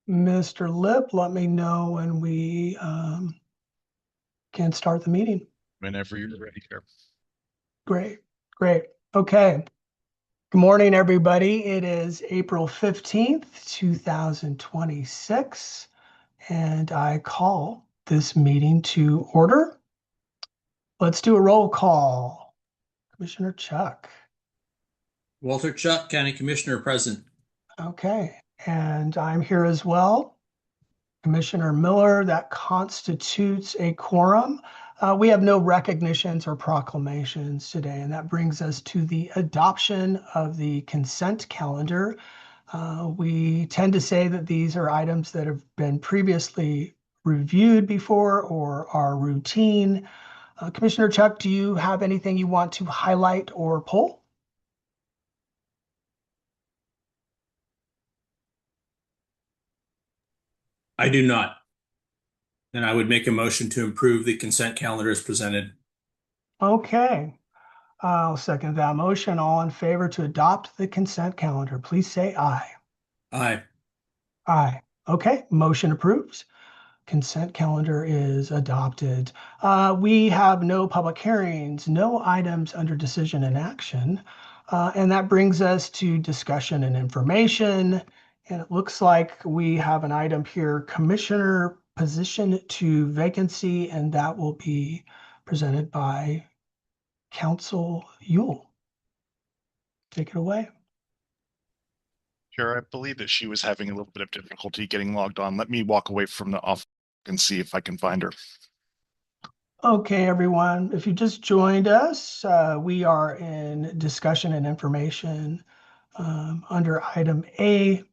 Mr. Lip, let me know when we can start the meeting. Whenever you're ready here. Great, great. Okay. Good morning, everybody. It is April 15th, 2026, and I call this meeting to order. Let's do a roll call. Commissioner Chuck. Walter Chuck, County Commissioner, present. Okay, and I'm here as well. Commissioner Miller, that constitutes a quorum. We have no recognitions or proclamations today, and that brings us to the adoption of the consent calendar. We tend to say that these are items that have been previously reviewed before or are routine. Commissioner Chuck, do you have anything you want to highlight or pull? I do not. And I would make a motion to approve the consent calendar as presented. Okay. I'll second that motion. All in favor to adopt the consent calendar, please say aye. Aye. Aye. Okay, motion approves. Consent calendar is adopted. We have no public hearings, no items under decision and action. And that brings us to discussion and information. And it looks like we have an item here, Commissioner Position to Vacancy, and that will be presented by Council Yule. Take it away. Sure, I believe that she was having a little bit of difficulty getting logged on. Let me walk away from the office and see if I can find her. Okay, everyone, if you just joined us, we are in discussion and information under item A,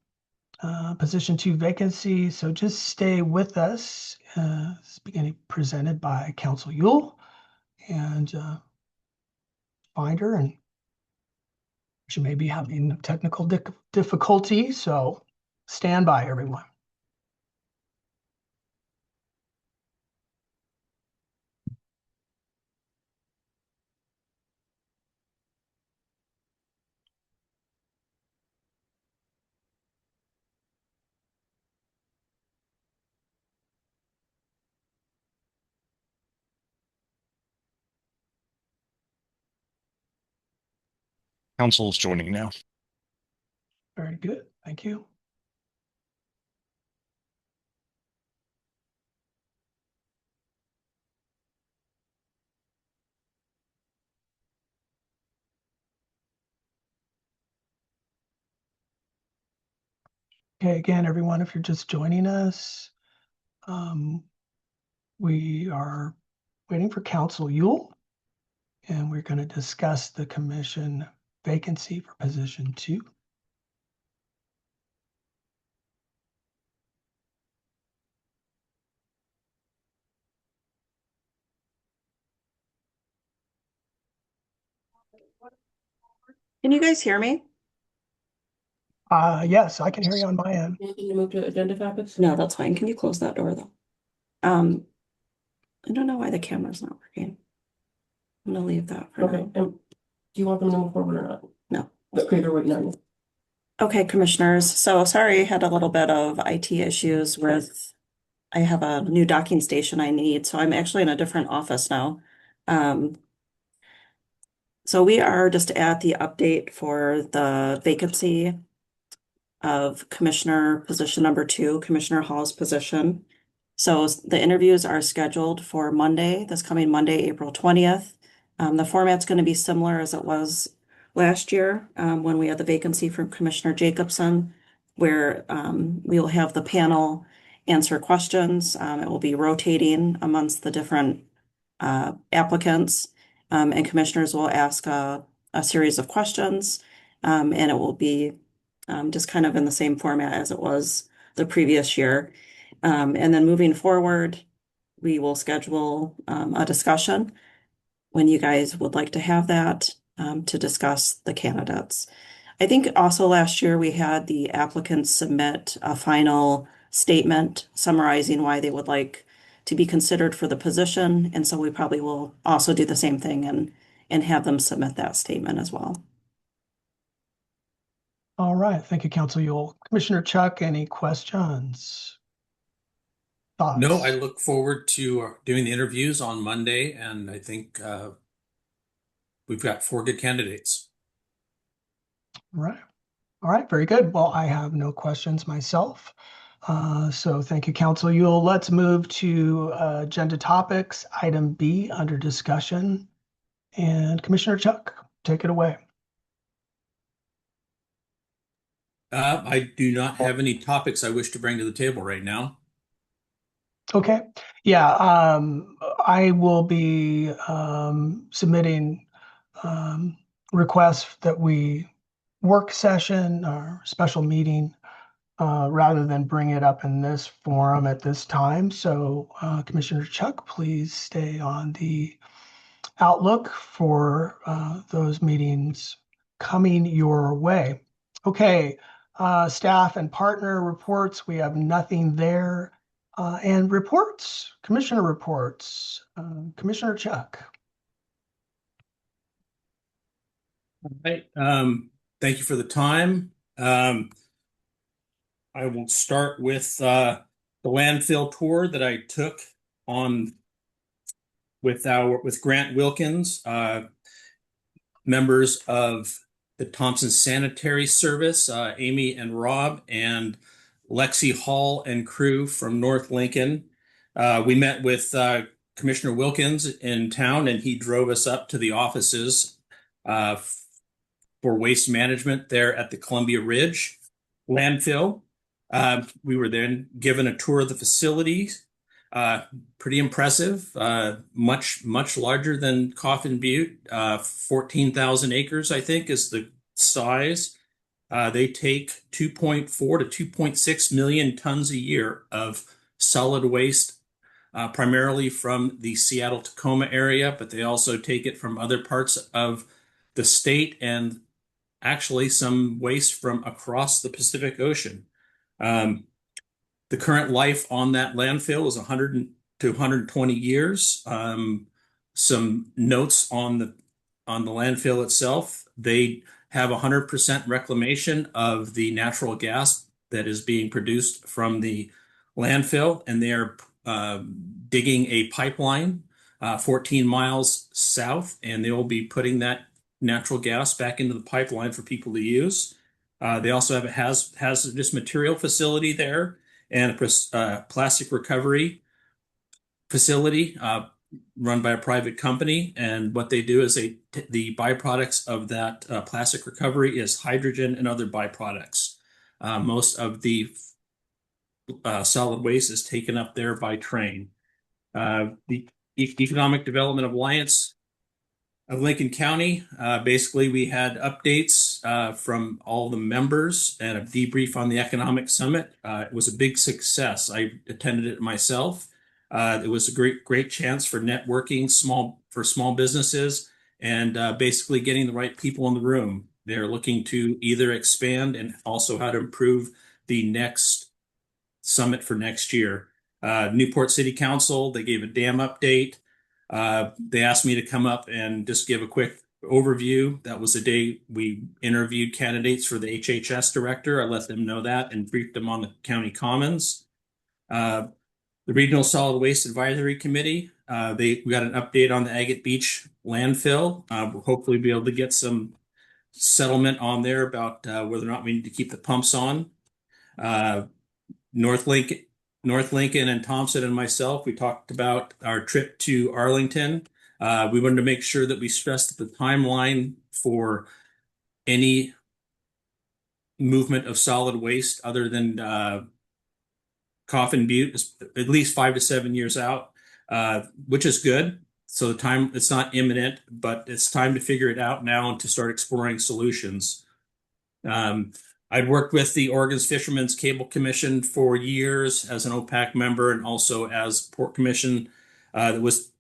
position 2 vacancy. So just stay with us. It's beginning presented by Council Yule, and find her, and she may be having technical difficulty, so stand by, everyone. Council is joining now. Very good. Thank you. Okay, again, everyone, if you're just joining us, we are waiting for Council Yule, and we're going to discuss the commission vacancy for position 2. Can you guys hear me? Yes, I can hear you on my end. Anything to move to agenda topics? No, that's fine. Can you close that door though? I don't know why the camera's not working. I'm gonna leave that for Okay, now. and do you want them to move forward or not? No. Okay, they're waiting on you. Okay, commissioners. So sorry, I had a little bit of IT issues with, I have a new docking station I need, so I'm actually in a different office now. So we are just at the update for the vacancy of Commissioner position number 2, Commissioner Hall's position. So the interviews are scheduled for Monday, this coming Monday, April 20th. The format's going to be similar as it was last year when we had the vacancy from Commissioner Jacobson, where we will have the panel answer questions. It will be rotating amongst the different applicants, and commissioners will ask a series of questions, and it will be just kind of in the same format as it was the previous year. And then moving forward, we will schedule a discussion when you guys would like to have that to discuss the candidates. I think also last year we had the applicants submit a final statement summarizing why they would like to be considered for the position. And so we probably will also do the same thing and have them submit that statement as well. All right. Thank you, Council Yule. Commissioner Chuck, any questions? Thoughts? No, I look forward to doing the interviews on Monday, and I think we've got 4 good candidates. All right. All right. Very good. Well, I have no questions myself. So thank you, Council Yule. Let's move to agenda topics, item B under discussion. And Commissioner Chuck, take it away. I do not have any topics I wish to bring to the table right now. Okay. Yeah, I will be submitting requests that we work session or special meeting rather than bring it up in this forum at this time. So Commissioner Chuck, please stay on the outlook for those meetings coming your way. Okay, staff and partner reports, we have nothing there. And reports, commissioner reports, Commissioner Chuck. All right. Thank you for the time. I will start with the landfill tour that I took on with Grant Wilkins, members of the Thompson Sanitary Service, Amy and Rob, and Lexi Hall and crew from North Lincoln. We met with Commissioner Wilkins in town, and he drove us up to the offices for waste management there at the Columbia Ridge landfill. We were then given a tour of the facilities. Pretty impressive, much larger than Coffin Butte. 14,000 acres, I think, is the size. They take 2.4 to 2.6 million tons a year of solid waste, primarily from the Seattle-Tacoma area, but they also take it from other parts of the state and actually some waste from across the Pacific Ocean. The current life on that landfill is 100 to 120 years. Some notes on the landfill itself. They have 100% reclamation of the natural gas that is being produced from the landfill, and they are digging a pipeline 14 miles south, and they will be putting that natural gas back into the pipeline for people to use. They also have a hazardous material facility there and a plastic recovery facility run by a private company. And what they do is the byproducts of that plastic recovery is hydrogen and other byproducts. Most of the solid waste is taken up there by train. The Economic Development Alliance of Lincoln County. Basically, we had updates from all the members and a debrief on the Economic Summit. It was a big success. I attended it myself. It was a great chance for networking for small businesses and basically getting the right people in the room. They're looking to either expand and also how to improve the next summit for next year. Newport City Council, they gave a dam update. They asked me to come up and just give a quick overview. That was the day we interviewed candidates for the HHS director. I let them know that and briefed them on the county commons. The Regional Solid Waste Advisory Committee, we got an update on the Agate Beach landfill. We'll hopefully be able to get some settlement on there about whether or not we need to keep the pumps on. North Lincoln and Thompson and myself, we talked about our trip to Arlington. We wanted to make sure that we stressed the timeline for any movement of solid waste other than Coffin Butte is at least 5 to 7 years out, which is good. So it's not imminent, but it's time to figure it out now and to start exploring solutions. I'd worked with the Oregon's Fishermen's Cable Commission for years as an OPAC member and also as Port Commission. That was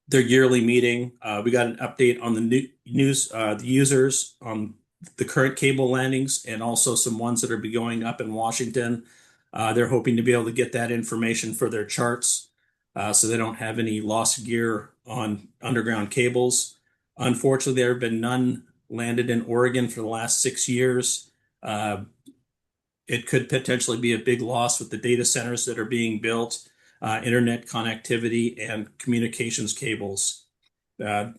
their yearly meeting. We got an update on the the users on the current cable landings and also some ones that are be going up in Washington. They're hoping to be able to get that information for their charts so they don't have any lost gear on underground cables. Unfortunately, there have been none landed in Oregon for the last 6 years. It could potentially be a big loss with the data centers that are being built, internet connectivity, and communications cables. I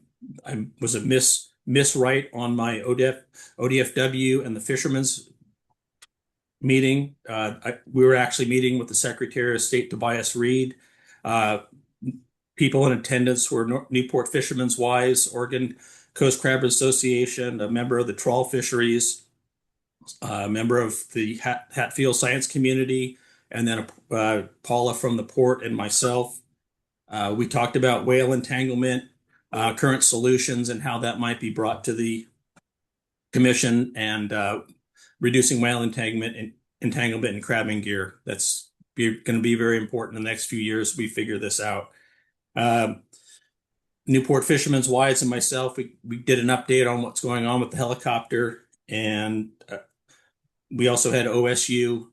was a miss right on my ODFW and the fishermen's meeting. We were actually meeting with the Secretary of State, Tobias Reed. People in attendance were Newport Fishermen's Wives, Oregon Coast Crab Association, a member of the trawl fisheries, a member of the Hatfield Science Community, and then Paula from the port and myself. We talked about whale entanglement, current solutions, and how that might be brought to the commission, and reducing whale entanglement and crabbing gear. That's going to be very important in the next few years. We figure this out. Newport Fishermen's Wives and myself, we did an update on what's going on with the helicopter, and we also had OSU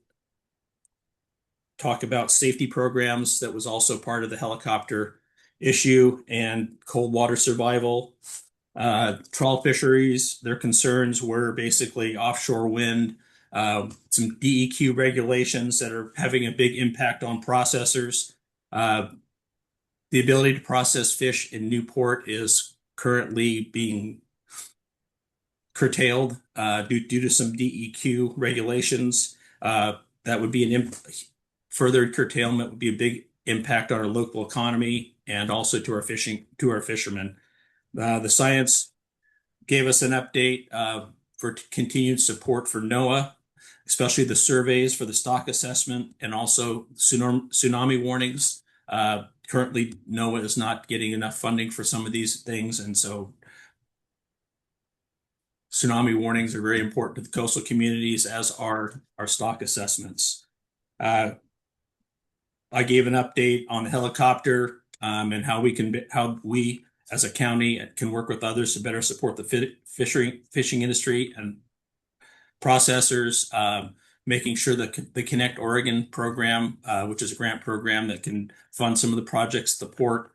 talk about safety programs. That was also part of the helicopter issue, and cold water survival. Trawl fisheries, their concerns were basically offshore wind, some DEQ regulations that are having a big impact on processors. The ability to process fish in Newport is currently being curtailed due to some DEQ regulations. That would be further curtailment would be a big impact on our local economy and also to our fishermen. The science gave us an update for continued support for NOAA, especially the surveys for the stock assessment and also tsunami warnings. Currently, NOAA is not getting enough funding for some of these things, and so tsunami warnings are very important to the coastal communities, as are our stock assessments. I gave an update on the helicopter and how we as a county can work with others to better support the fishing industry and processors, making sure that the Connect Oregon program, which is a grant program that can fund some of the projects at the port,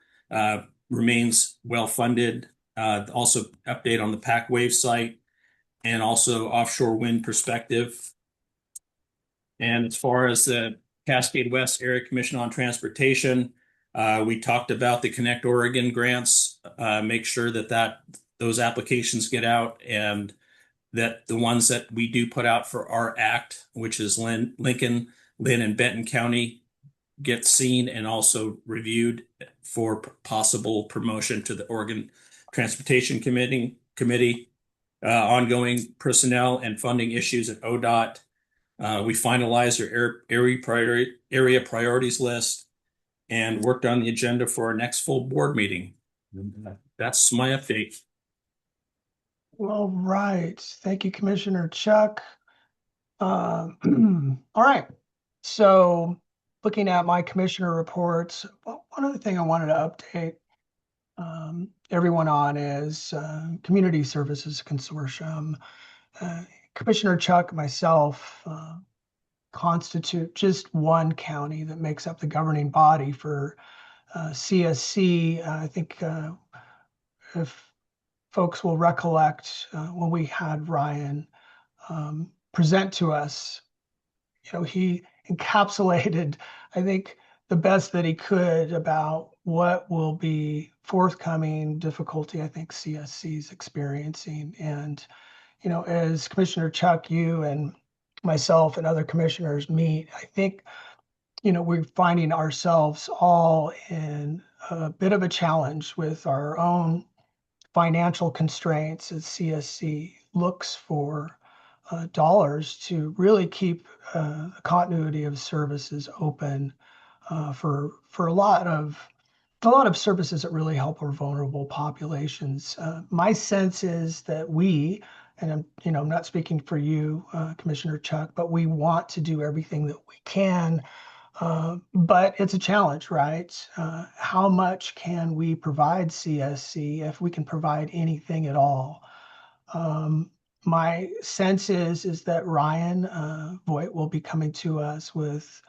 remains well funded. Also update on the Pac Wave site and also offshore wind perspective. And as far as the Cascade West Area Commission on Transportation, we talked about the Connect Oregon grants, make sure that those applications get out, and that the ones that we do put out for our act, which is Lincoln, Lynn, and Benton County, get seen and also reviewed for possible promotion to the Oregon Transportation Committee. Ongoing personnel and funding issues at ODOT. We finalized our area priorities list and worked on the agenda for our next full board meeting. That's my update. All right. Thank you, Commissioner Chuck. All right. So looking at my commissioner reports, one other thing I wanted to update everyone on is Community Services Consortium. Commissioner Chuck, myself, constitute just one county that makes up the governing body for CSC. I think if folks will recollect when we had Ryan present to us, he encapsulated, I think, the best that he could about what will be forthcoming difficulty I think CSC is experiencing. And, as Commissioner Chuck, you and myself and other commissioners meet, I think, we're finding ourselves all in a bit of a challenge with our own financial constraints as CSC looks for dollars to really keep the continuity of services open for a lot of services that really help our vulnerable populations. My sense is that and I'm not speaking for you, Commissioner Chuck, but we want to do everything that we can. But it's a challenge, right? How much can we provide CSC if we can provide anything at all? My sense is that Ryan Voigt will be coming to us with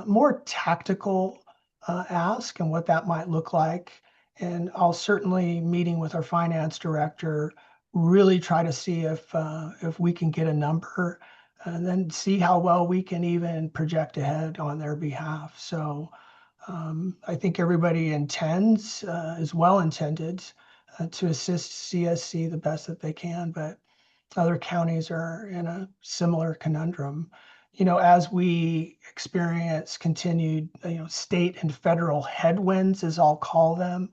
more tactical ask and what that might look like. And I'll certainly, meeting with our finance director, really try to see if we can get a number and then see how well we can even project ahead on their behalf. So I think everybody intends, is well intended to assist CSC the best that they can, but other counties are in a similar conundrum. As we experience continued, state and federal headwinds, as I'll call them,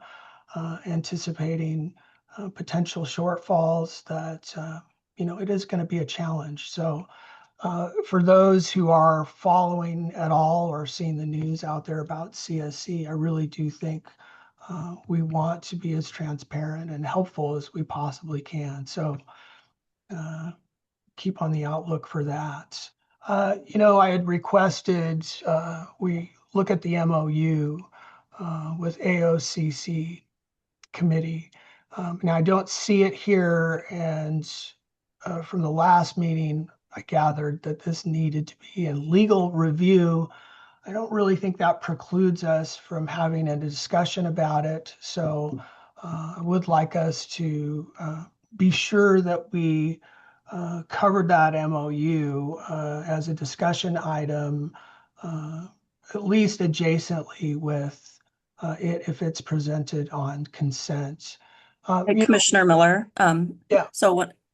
anticipating potential shortfalls, that it is going to be a challenge. So for those who are following at all or seeing the news out there about CSC, I really do think we want to be as transparent and helpful as we possibly can. So keep on the outlook for that. I had requested we look at the MOU with AOCC committee. Now I don't see it here, and from the last meeting, I gathered that this needed to be in legal review. I don't really think that precludes us from having a discussion about it. So I would like us to be sure that we covered that MOU as a discussion item, at least adjacently with it if it's presented on consent. Hey, Commissioner Miller, Yeah.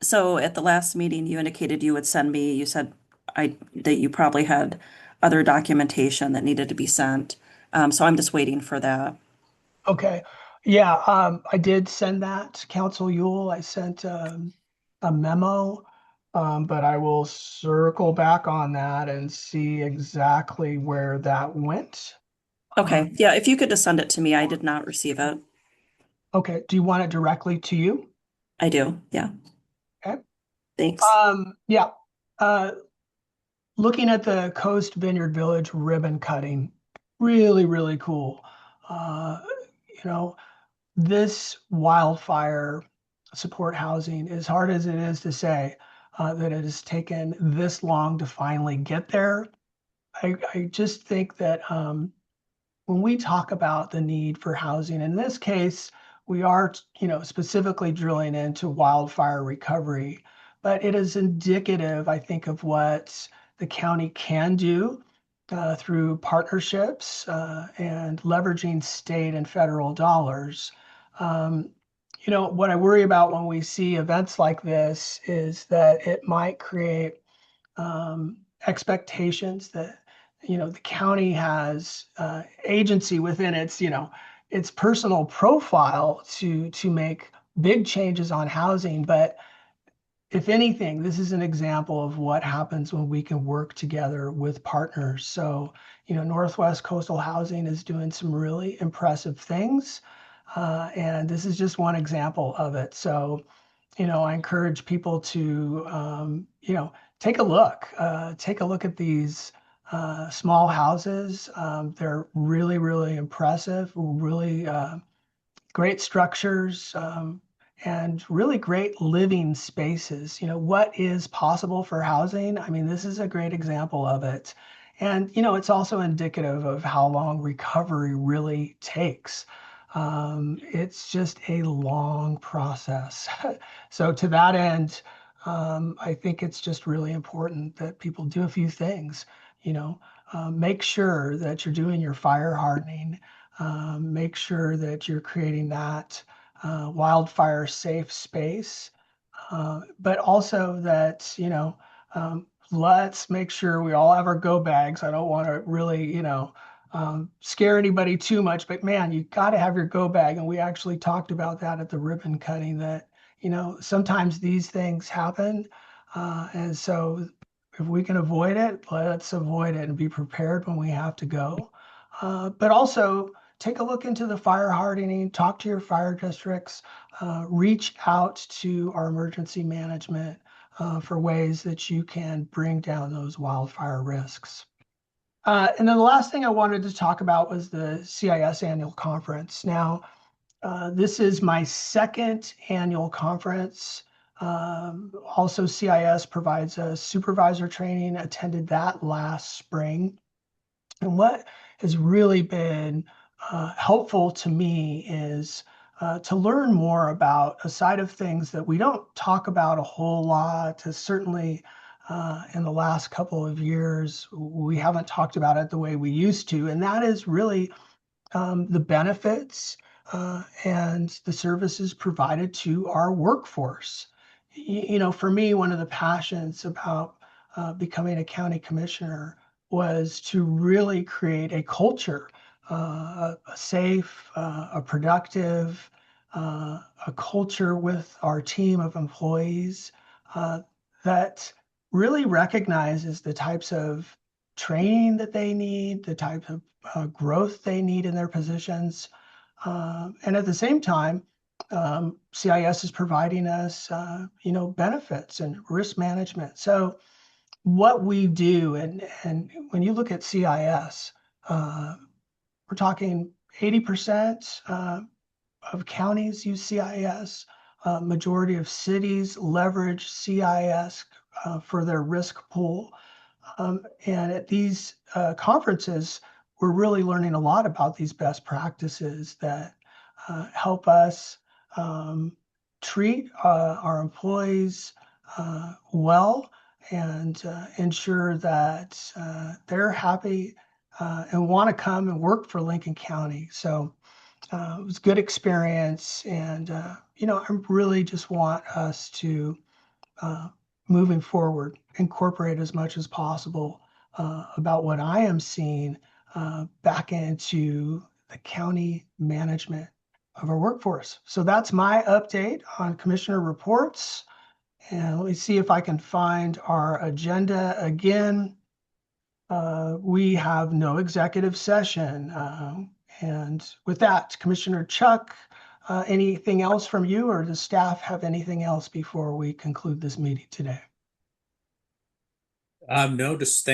so at the last meeting, you indicated you would send me, you said that you probably had other documentation that needed to be sent. So I'm just waiting for that. Okay. Yeah, I did send that to Council Yule. I sent a memo, but I will circle back on that and see exactly where that went. Okay, yeah, if you could just send it to me, I did not receive it. Okay. Do you want it directly to you? I do, yeah. Okay. Thanks. Yeah. Looking at the Coast Vineyard Village ribbon cutting, really, really cool. Uh, you know, this wildfire support housing, as hard as it is to say that it has taken this long to finally get there, I just think that when we talk about the need for housing, in this case, we are, specifically drilling into wildfire recovery, but it is indicative, I think, of what the county can do through partnerships and leveraging state and federal dollars. Um, what I worry about when we see events like this is that it might create expectations that the county has agency within its personal profile to make big changes on housing. But if anything, this is an example of what happens when we can work together with partners. So Northwest Coastal Housing is doing some really impressive things, and this is just one example of it. So I encourage people to, take a look at these small houses. They're really, really impressive, really great structures, and really great living spaces. What is possible for housing? I mean, this is a great example of it. And, it's also indicative of how long recovery really takes. It's just a long process. So to that end, I think it's just really important that people do a few things. Make sure that you're doing your fire hardening. Make sure that you're creating that wildfire safe space, but also that, let's make sure we all have our go bags. I don't want to really, scare anybody too much, but man, you got to have your go bag. And we actually talked about that at the ribbon cutting that, sometimes these things happen. And so if we can avoid it, let's avoid it and be prepared when we have to go. But also take a look into the fire hardening, talk to your fire districts, reach out to our emergency management for ways that you can bring down those wildfire risks. And then the last thing I wanted to talk about was the CIS annual conference. Now, this is my second annual conference. Also, CIS provides a supervisor training, attended that last spring. And what has really been helpful to me is to learn more about a side of things that we don't talk about a whole lot, to certainly in the last couple of years. We haven't talked about it the way we used to, and that is really the benefits and the services provided to our workforce. You know, for me, one of the passions about becoming a county commissioner was to really create a culture, a safe, a productive, a culture with our team of employees that really recognizes the types of training that they need, the type of growth they need in their positions. And at the same time, CIS is providing us, benefits and risk management. So what we do, and when you look at CIS, we're talking 80% of counties use CIS. Majority of cities leverage CIS for their risk pool. And at these conferences, we're really learning a lot about these best practices that help us treat our employees well and ensure that they're happy and want to come and work for Lincoln County. So it was a good experience. And, I really just want us to moving forward, incorporate as much as possible about what I am seeing back into the county management of our workforce. So that's my update on commissioner reports. And let me see if I can find our agenda again. We have no executive session. And with that, Commissioner Chuck, anything else from you, or does staff have anything else before we conclude this meeting today? No, just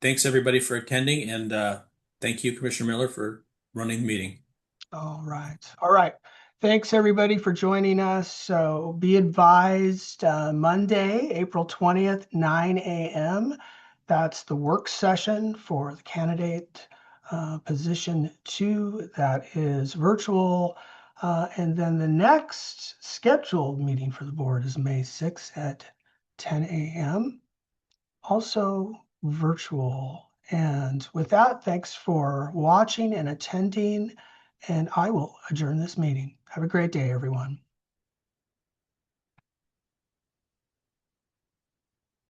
thanks everybody for attending, and thank you, Commissioner Miller, for running the meeting. All right. All right. Thanks everybody for joining us. So be advised, Monday, April 20th, 9 a.m. That's the work session for the candidate position 2 that is virtual. And then the next scheduled meeting for the board is May 6th at 10 a.m. Also virtual. And with that, thanks for watching and attending, and I will adjourn this meeting. Have a great day, everyone.